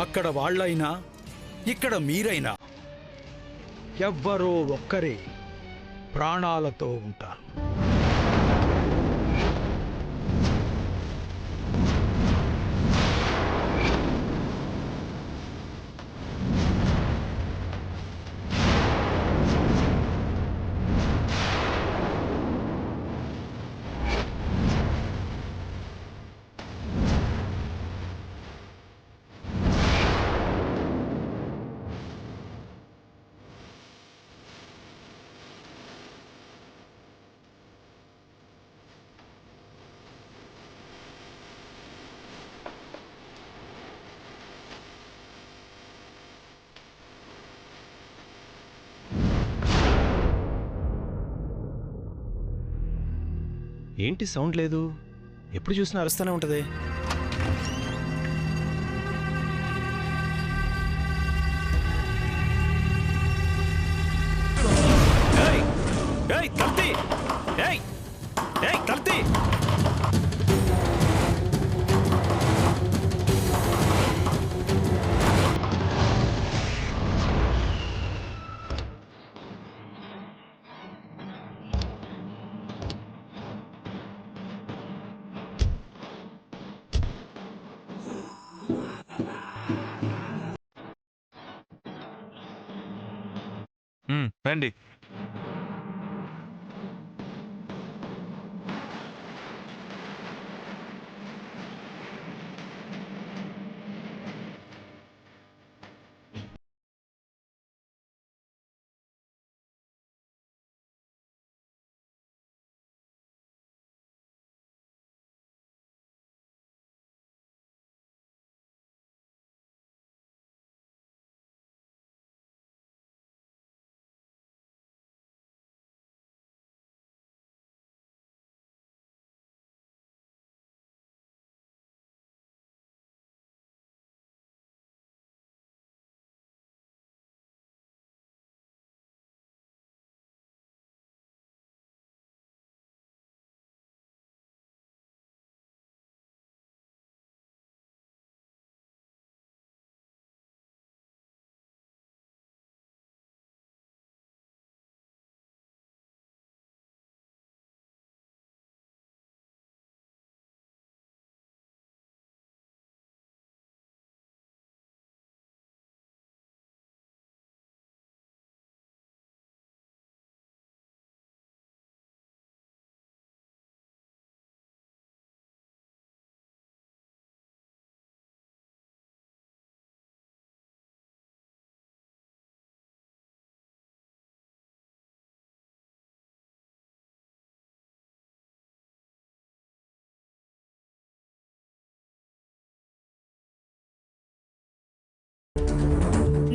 అక్కడ వాళ్ళైనా ఇక్కడ మీరైనా ఎవ్వరో ఒక్కరే ప్రాణాలతో ఉంటారు. ఏంటి సౌండ్ లేదు? ఎప్పుడు చూసినా అరుస్తూనే ఉంటుంది. రండి.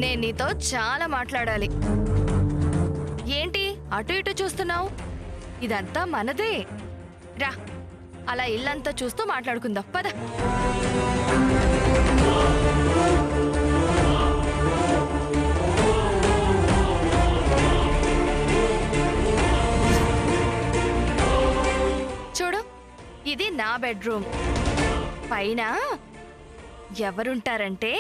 నేను నీతో చాలా మాట్లాడాలి. ఏంటి అటు ఇటు చూస్తున్నావు? ఇదంతా మనదే. రా, అలా ఇల్లంతా చూస్తూ మాట్లాడుకుందాం పద. చూడు, ఇది నా బెడ్రూమ్. పైన ఎవరుంటారంటే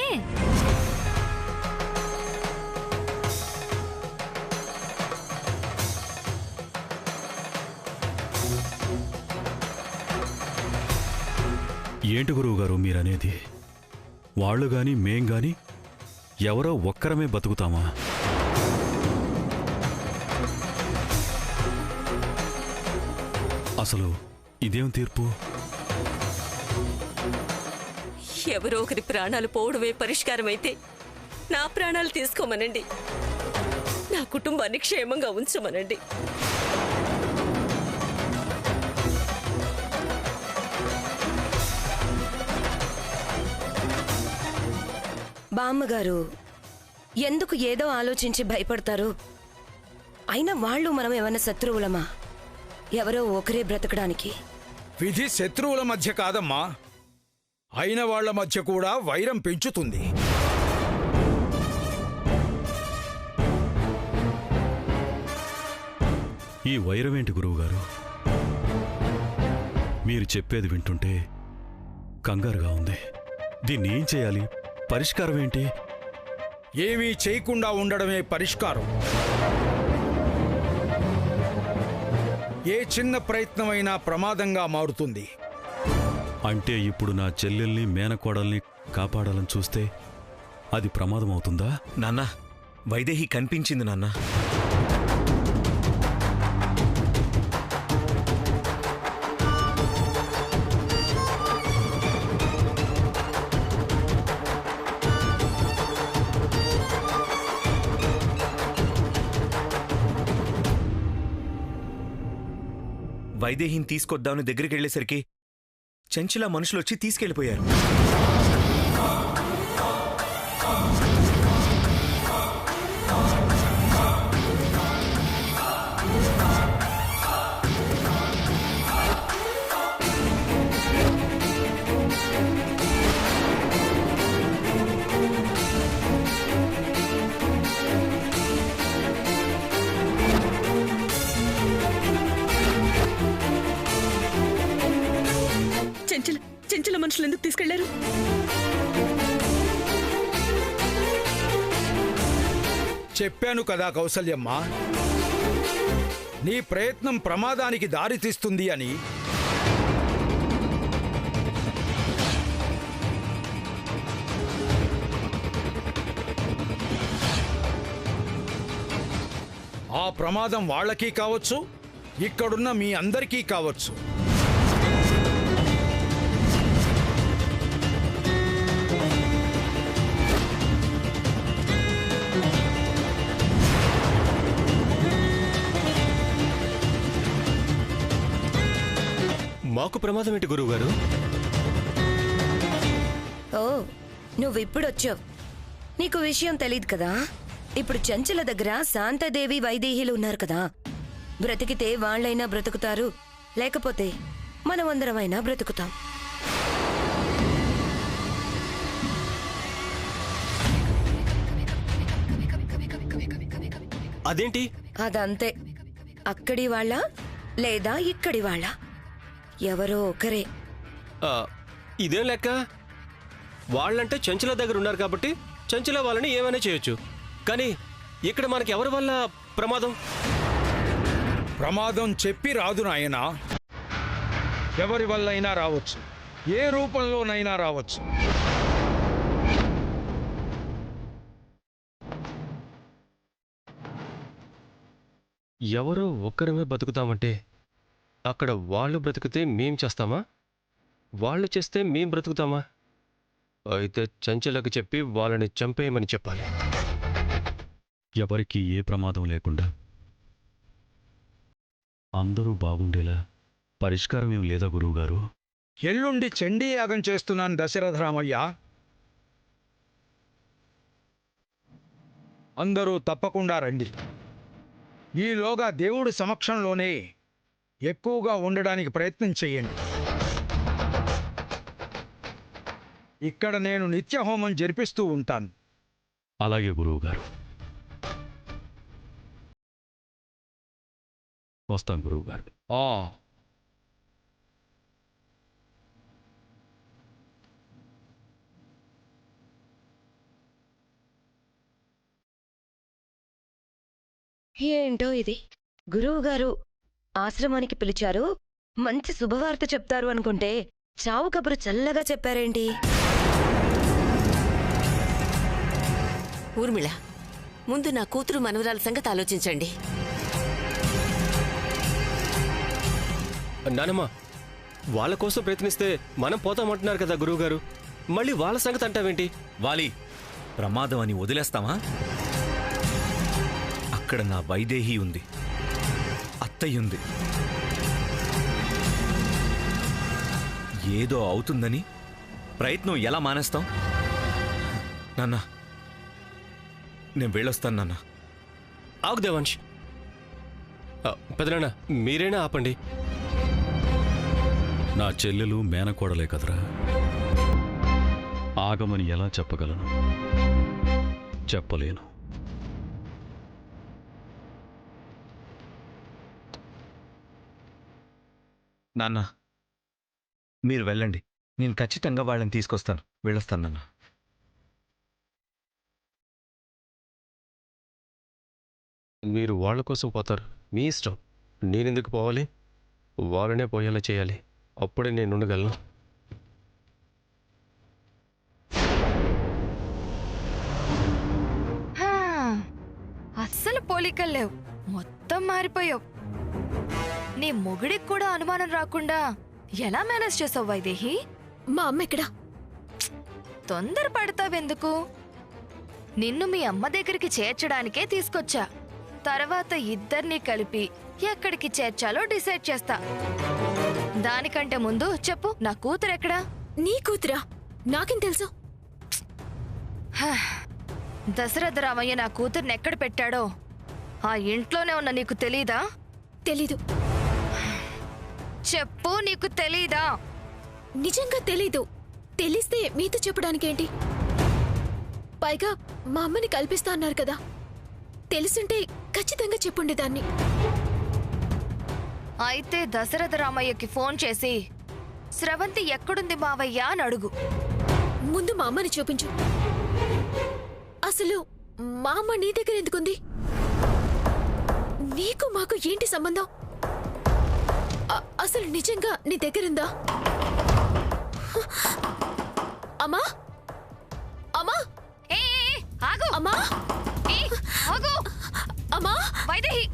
ఏంటి గురువుగారు మీరనేది? వాళ్ళు గాని మేం గాని ఎవరో ఒక్కరమే బతుకుతామా? అసలు ఇదేం తీర్పు? ఎవరో ఒకరి ప్రాణాలు పోవడమే పరిష్కారమైతే నా ప్రాణాలు తీసుకోమనండి. నా కుటుంబాన్ని క్షేమంగా ఉంచమనండి. బామ్మగారు ఎందుకు ఏదో ఆలోచించి భయపడతారు? అయినా వాళ్ళు మనం ఏమన్నా శత్రువులమా? ఎవరో ఒకరే బ్రతకడానికి. విధి శత్రువుల మధ్య కాదమ్మా, అయిన వాళ్ల మధ్య కూడా వైరం పెంచుతుంది. ఈ వైరమేంటి గురువుగారు? మీరు చెప్పేది వింటుంటే కంగారుగా ఉంది. దీన్ని ఏం చేయాలి? పరిష్కారం ఏంటి? ఏమీ చేయకుండా ఉండడమే పరిష్కారం. ఏ చిన్న ప్రయత్నమైనా ప్రమాదంగా మారుతుంది. అంటే ఇప్పుడు నా చెల్లెల్ని మేనకోడల్ని కాపాడాలని చూస్తే అది ప్రమాదం అవుతుందా? నాన్న, వైదేహి కనిపించింది నాన్న. వైదేహిని తీసుకొద్దామని దగ్గరికి వెళ్ళేసరికి చెంచులా మనుషులు వచ్చి తీసుకెళ్లిపోయారు. చెంచల మనుషులు ఎందుకు తీసుకెళ్లారు? చెప్పాను కదా కౌసల్యమ్మ, నీ ప్రయత్నం ప్రమాదానికి దారితీస్తుంది అని. ఆ ప్రమాదం వాళ్ళకి కావచ్చు, ఇక్కడున్న మీ అందరికీ కావచ్చు. మాకు ప్రమాదం ఏంటి గురువుగారు? ఓ, నువ్విప్పుడొచ్చావు. నీకు విషయం తెలీదు కదా. ఇప్పుడు చెంచుల దగ్గర శాంతాదేవి వైదేహీలు ఉన్నారు కదా. బ్రతికితే వాళ్ళైనా బ్రతుకుతారు, లేకపోతే మనమందరమైనా బ్రతుకుతాం. అదేంటి? అదంతే. అక్కడి వాళ్ళ లేదా ఇక్కడి వాళ్ళ, ఎవరో ఒకరే. ఇదేం లెక్క? వాళ్ళంటే చెంచుల దగ్గర ఉన్నారు కాబట్టి చెంచుల వాళ్ళని ఏమైనా చేయొచ్చు. కానీ ఇక్కడ మనకి ఎవరి వల్ల ప్రమాదం? ప్రమాదం చెప్పి రాదు నాయనా. ఎవరి వల్లైనా రావచ్చు, ఏ రూపంలోనైనా రావచ్చు. ఎవరో ఒక్కరమే బతుకుతామంటే అక్కడ వాళ్ళు బ్రతికితే మేం చేస్తామా? వాళ్ళు చేస్తే మేం బ్రతుకుతామా? అయితే చెంచులకు చెప్పి వాళ్ళని చంపేయమని చెప్పాలి. ఎవరికి ఏ ప్రమాదం లేకుండా అందరూ బాగుండేలా పరిష్కారం ఏం లేదా గురువుగారు? ఎల్లుండి చండీ యాగం చేస్తున్నాను దశరథరామయ్య. అందరూ తప్పకుండా రండి. ఈలోగా దేవుడి సమక్షంలోనే ఎక్కువగా ఉండడానికి ప్రయత్నం చేయండి. ఇక్కడ నేను నిత్య హోమం జరిపిస్తూ ఉంటాను. అలాగే గురువుగారు. వస్తాం గురువుగారు. ఏంటో ఇది, గురువుగారు ఆశ్రమానికి పిలిచారు, మంచి శుభవార్త చెప్తారు అనుకుంటే చావు కబురు చల్లగా చెప్పారేంటి? ఊర్మిళ, ముందు నా కూతురు మనవరాల సంగతి ఆలోచించండి. నానమ్మ, వాళ్ళ కోసం ప్రయత్నిస్తే మనం పోతామంటున్నారు కదా గురువుగారు. మళ్ళీ వాళ్ళ సంగతి అంటావేంటి? వాలి, ప్రమాదం అని వదిలేస్తామా? అక్కడ నా వైదేహి ఉంది, అత్తయ్యుంది. ఏదో అవుతుందని ప్రయత్నం ఎలా మానేస్తాం? నాన్న, నేను వెళ్ళొస్తాను నాన్న. ఆగు దేవాంష్. పెదనాన్న, మీరైనా ఆపండి. నా చెల్లెలు మేనకోడలే కదరా. ఆగమని ఎలా చెప్పగలను? చెప్పలేను. నాన్న, మీరు వెళ్ళండి, నేను ఖచ్చితంగా వాళ్ళని తీసుకొస్తాను. వెళ్ళొస్తాను నాన్న. మీరు వాళ్ళ కోసం పోతారు, మీ ఇష్టం. నేనెందుకు పోవాలి? వాళ్ళనే పోయేలా చేయాలి, అప్పుడే నేను ఉండగలను. హా, అస్సలు పోలికలు లేవు, మొత్తం మారిపోయావు. నీ మొగుడికి కూడా అనుమానం రాకుండా ఎలా మేనేజ్ చేసావు వైదేహి? మా అమ్మ ఎక్కడా? తొందర పడతావెందుకు? నిన్ను మీ అమ్మ దగ్గరికి చేర్చడానికే తీసుకొచ్చా. తర్వాత ఇద్దరినీ కలిపి ఎక్కడికి చేర్చాలో డిసైడ్ చేస్తా. దానికంటే ముందు చెప్పు, నా కూతురు ఎక్కడా? నీ కూతురా? నాకేం తెలుసు? దశరథ రామయ్య నా కూతుర్ని ఎక్కడ పెట్టాడో ఆ ఇంట్లోనే ఉన్న నీకు తెలీదా? తెలీదు. చెప్పు, నీకు తెలీదా? నిజంగా తెలీదు. తెలిస్తే మీతో చెప్పడానికేంటి? పైగా మా అమ్మని కల్పిస్తా అన్నారు కదా, తెలుసుంటే ఖచ్చితంగా చెప్పుండేదాన్ని. అయితే దశరథ రామయ్యకి ఫోన్ చేసి స్రవంతి ఎక్కడుంది మావయ్య అని అడుగు. ముందు మా అమ్మని చూపించు. అసలు మా అమ్మ నీ దగ్గర ఎందుకుంది? నీకు మాకు ఏంటి సంబంధం? అసలు నిజంగా నీ దగ్గరుందా? అమ్మా, అమ్మా, ఏ, ఆగు! అమ్మా, ఏ, ఆగు! అమ్మా, వైదేహి,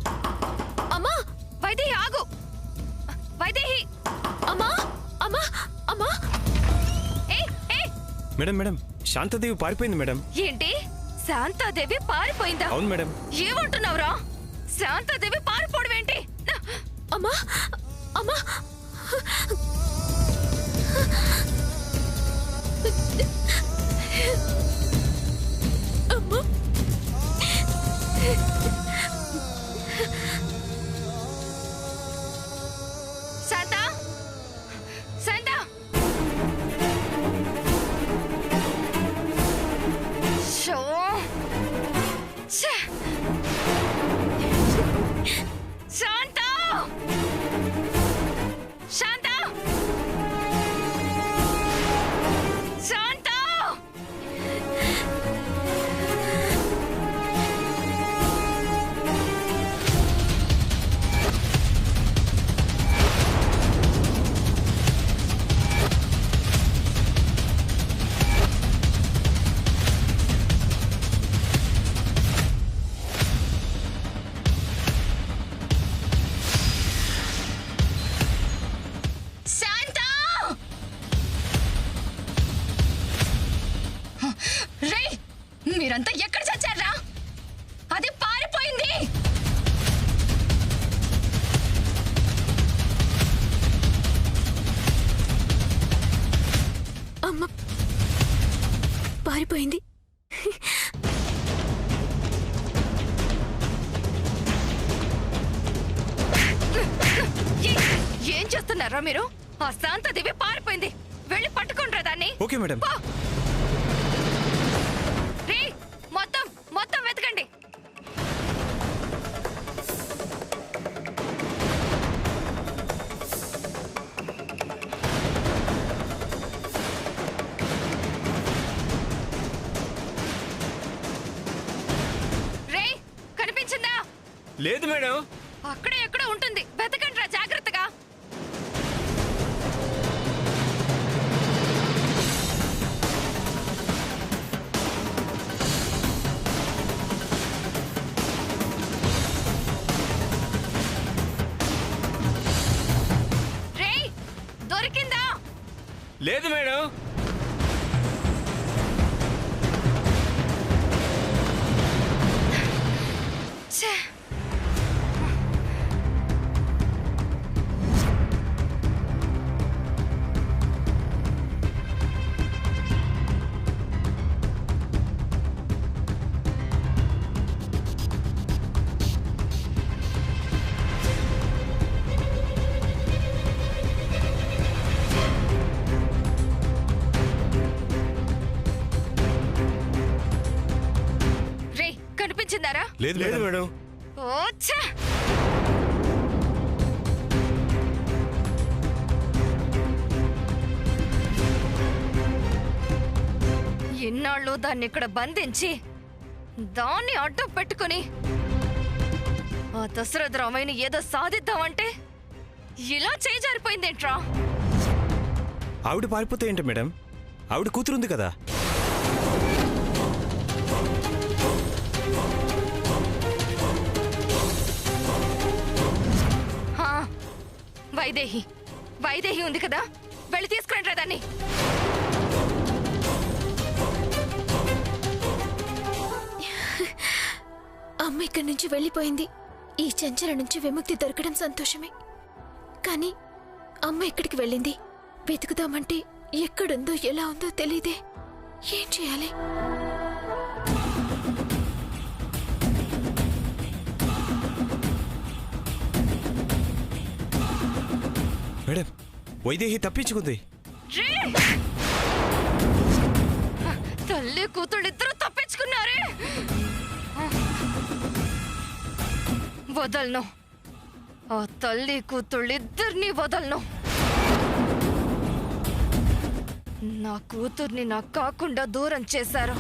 అమ్మా, వైదేహి ఆగు! వైదేహి! అమ్మా, అమ్మా, అమ్మా. ఏ, ఏ, మేడం మేడం, శాంతాదేవి పారిపోయింది మేడం. ఏంటి? శాంతాదేవి పారిపోయిందా? అవును మేడం. ఏమంటున్నావురా? శాంతాదేవి పారిపోవడం ఏంటి? అమ్మా, అమ్మా. అమ్మా. శాంత, శాంత! షో! ఛే! శాంత! శాంత! శాంత! శాంత! రేయ్, మీరంతా ఎక్కడ చచ్చారా? అది పారిపోయింది. అమ్మ పారిపోయింది. ఏం చేస్తున్నారా మీరు? ఆ శాంతదేవి పారిపోయింది. వెళ్ళి పట్టుకుంటారా దాన్ని? Okay madam. పో! రేయ్, మొత్తం మొత్తం వెతకండి. రేయ్, కనిపించిందా? లేదు మేడం. అక్కడే ఎక్కడ ఉంటుంది, వెతకండి రా జాగ్రత్తగా. రేయ్, దొరికిందా? లేదు మేడం. ఛే! రేయ్, కనిపించిందారా? లేదు లేదు మేడం. ఓ ఛే! ఇన్నాళ్ళు దాన్ని ఇక్కడ బంధించి దాన్ని అడ్డం పెట్టుకుని ఆ దశరథ రామయ్యని ఏదో సాధిద్దామంటే ఇలా చేయి జారిపోయిందేంట్రా? ఆవిడ పారిపోతే ఏంటి మేడం? ఆవిడ కూతురుంది కదా. హా, వైదేహి వైదేహి ఉంది కదా, వెళ్ళి తీసుకురండి దాన్ని. అమ్మ ఇక్కడి నుంచి వెళ్ళిపోయింది. ఈ చంచల నుంచి విముక్తి దొరకడం సంతోషమే, కానీ అమ్మ ఎక్కడికి వెళ్ళింది? వెతుకుదామంటే ఎక్కడుందో ఎలా ఉందో తెలీదే. ఏం చేయాలి? మేడం, వైదేహి తప్పించుకుంది. రే! తల్లి కూతుళ్ళిద్దరూ తప్పించుకున్నారే. వదలను, ఆ తల్లి కూతుళ్ళిద్దరినీ వదలను. నా కూతుర్ని నాకు కాకుండా దూరం చేశారు.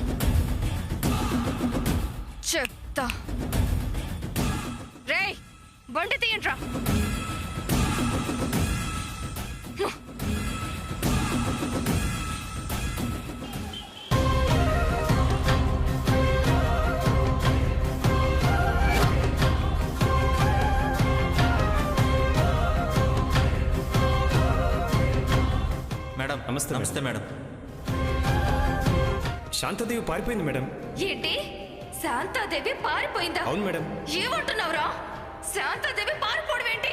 చెప్తా. రేయ్, బండి తీయంట్రా. మేడం నమస్తే. నమస్తే మేడం. శాంతదేవి పారిపోయింది మేడం. ఏంటి? శాంతాదేవి పారిపోయిందా? అవును మేడం. ఏమంటున్నావురా? శాంతాదేవి పారిపోవడం ఏంటి?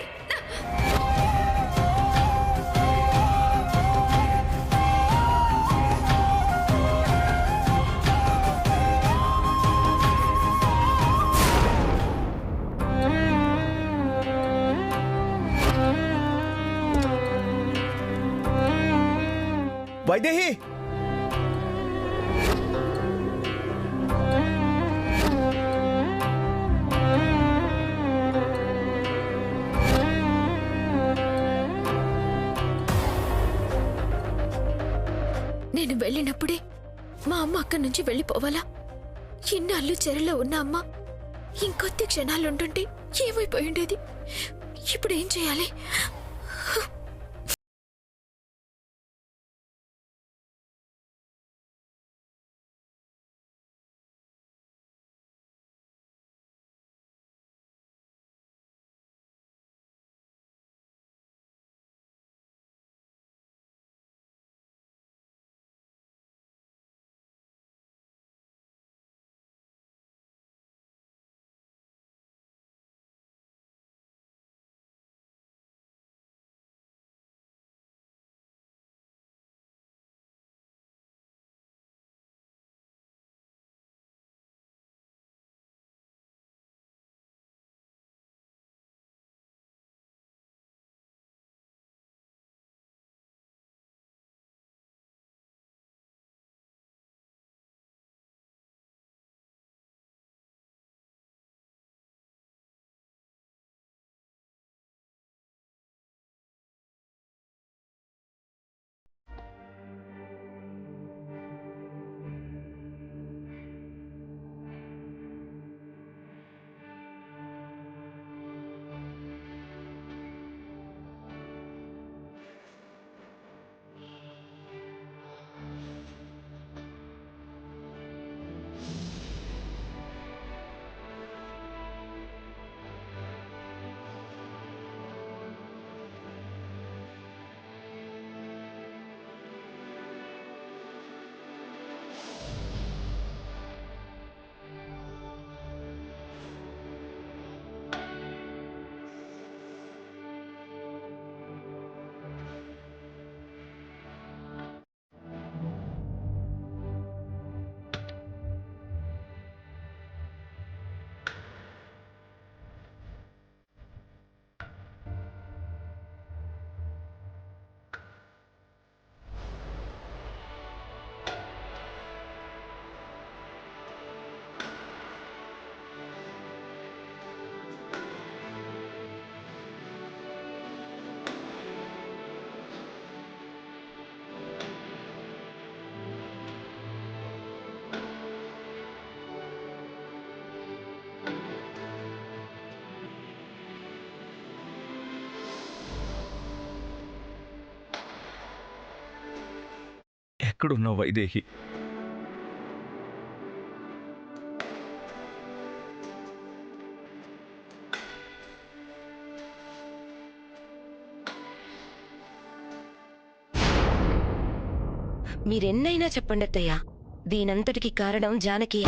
వైదేహి! నేను వెళ్ళినప్పుడే మా అమ్మ అక్కడి నుంచి వెళ్ళిపోవాలా? ఇన్నాళ్ళు చెరలో ఉన్న అమ్మ ఇంకొద్ది క్షణాలుంటుంటే ఏమైపోయి ఉండేది? ఇప్పుడు ఏం చేయాలి? ఎక్కడున్నావు వైదేహి? మీరెన్నైనా చెప్పండి అత్తయ్య, దీనంతటికి కారణం జానకి.